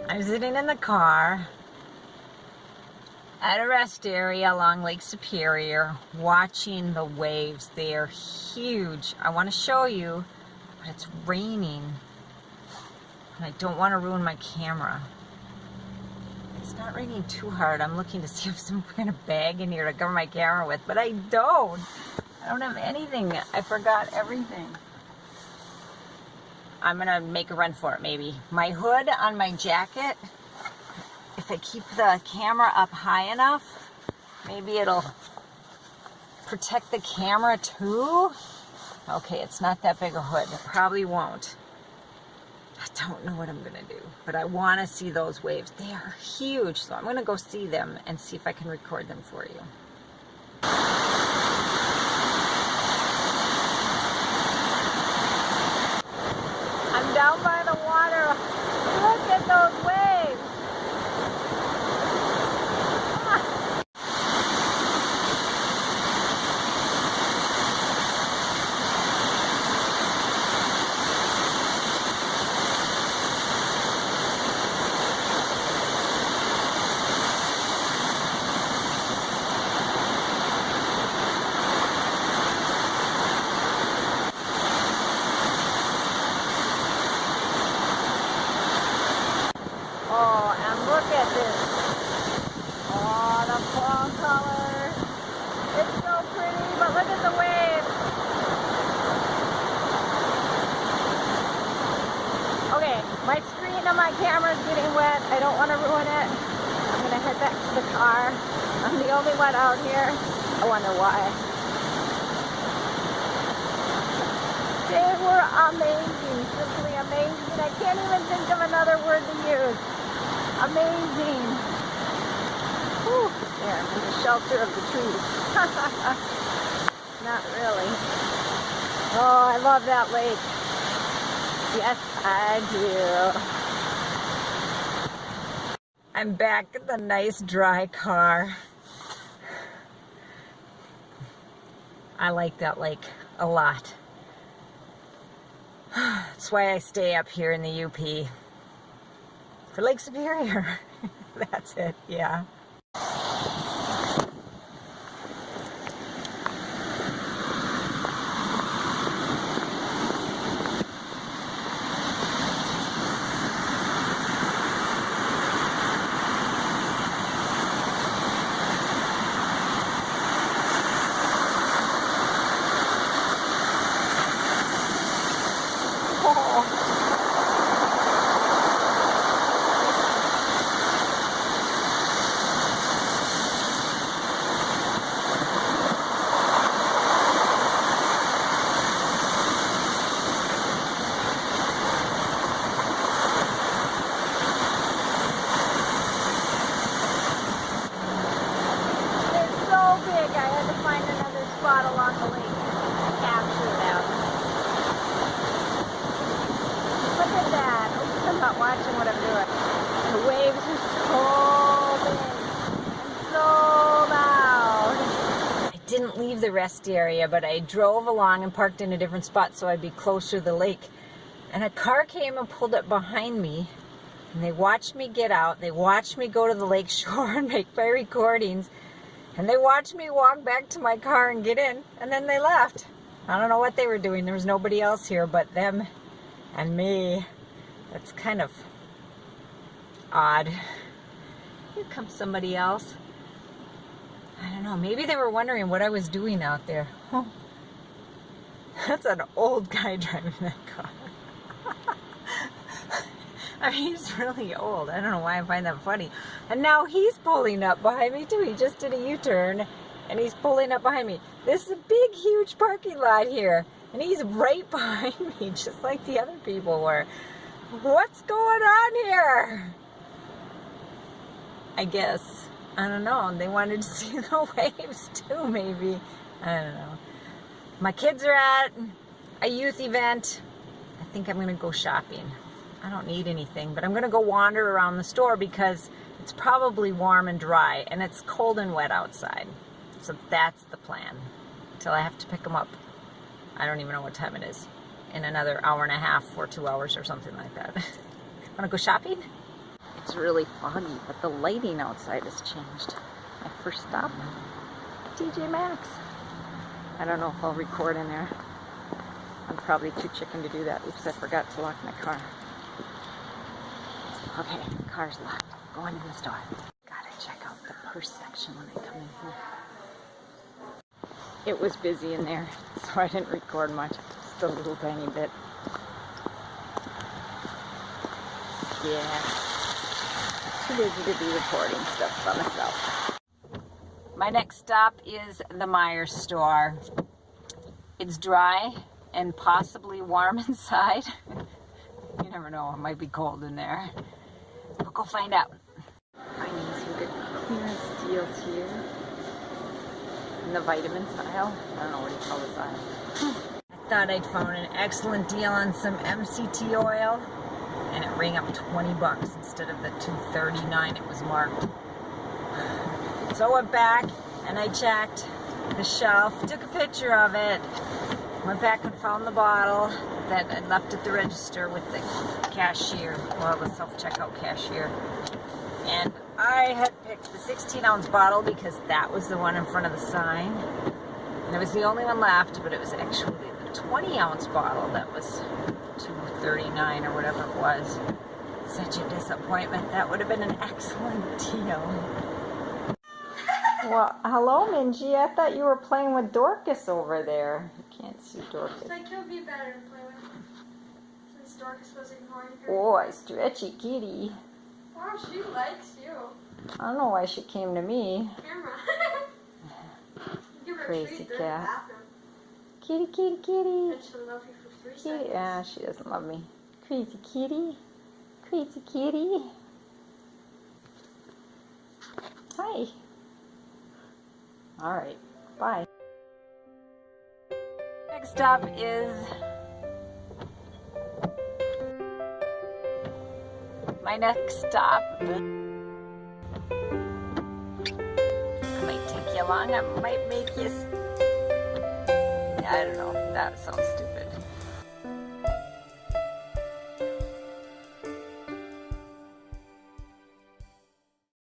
I'm sitting in the car at a rest area along Lake Superior watching the waves. They are huge. I want to show you, but it's raining and I don't want to ruin my camera. It's not raining too hard. I'm looking to see if some kind of bag in here to cover my camera with, but I don't. I don't have anything. I forgot everything. I'm gonna make a run for it maybe. My hood on my jacket, if I keep the camera up high enough, maybe it'll protect the camera too. Okay, it's not that big a hood. It probably won't. I don't know what I'm gonna do, but I wanna see those waves. They are huge, so I'm gonna go see them and see if I can record them for you. I'm down by the water. Look at those waves. Oh, and look at this. Oh, the fall color. It's so pretty, but look at the waves. Okay, my screen on my camera is getting wet. I don't want to ruin it. I'm going to head back to the car. I'm the only one out here. I wonder why. They were amazing, simply amazing. I can't even think of another word to use. Amazing. Whew. There, in the shelter of the trees. Not really. Oh, I love that lake. Yes, I do. I'm back in the nice dry car. I like that lake a lot. That's why I stay up here in the UP. For Lake Superior. That's it, yeah. Big. I had to find another spot along the lake to capture them. Look at that. Oops, I'm not watching what I'm doing. The waves are so big and so loud. I didn't leave the rest area, but I drove along and parked in a different spot so I'd be closer to the lake. And a car came and pulled up behind me. And they watched me get out. They watched me go to the lake shore and make my recordings. And they watched me walk back to my car and get in, and then they left. I don't know what they were doing. There was nobody else here but them and me. That's kind of odd. Here comes somebody else. I don't know. Maybe they were wondering what I was doing out there. Oh, that's an old guy driving that car. I mean, he's really old. I don't know why I find that funny. And now he's pulling up behind me too. He just did a U-turn and he's pulling up behind me. This is a big, huge parking lot here. And he's right behind me, just like the other people were. What's going on here? I guess. I don't know. They wanted to see the waves too, maybe. I don't know. My kids are at a youth event. I think I'm going to go shopping. I don't need anything, but I'm going to go wander around the store because it's probably warm and dry, and it's cold and wet outside. So that's the plan. Until I have to pick them up. I don't even know what time it is. In another hour and a half or 2 hours or something like that. Want to go shopping? it's really foggy, but the lighting outside has changed. My first stop, TJ Maxx. I don't know if I'll record in there. I'm probably too chicken to do that. Oops, I forgot to lock my car. Okay, car's locked. Going in the store. Gotta check out the purse section when I come in here. It was busy in there, so I didn't record much. Just a little tiny bit. Yeah. Too busy to be recording stuff by myself. My next stop is the Meijer store. It's dry and possibly warm inside. You never know, it might be cold in there. We'll go find out. Finding some good clearance deals here. In the vitamins aisle. I don't know what you call this aisle. I thought I'd found an excellent deal on some MCT oil, and it rang up 20 bucks instead of the $2.39 it was marked. So I went back and I checked the shelf, took a picture of it, went back and found the bottle that I left at the register with the cashier, well, the self-checkout cashier. And I had picked the 16-ounce bottle because that was the one in front of the sign. And it was the only one left, but it was actually the 20-ounce bottle that was $2.39 or whatever it was. Such a disappointment. That would have been an excellent deal. Well, hello, Minji. I thought you were playing with Dorcas over there. You can't see Dorcas. Like, he'll be better to play with since Dorcas was ignoring her. Oh, a stretchy kitty. Wow, she likes you. I don't know why she came to me. Camera. Give her Crazy a treat during cat. the bathroom. Kitty, kitty, kitty. And she'll love you for 3 Kitty. seconds. Ah, she doesn't love me. Crazy kitty. Crazy kitty. Hi. All right. Bye. Next stop is my next stop. It might take you long. I might make you. I don't know. That sounds stupid.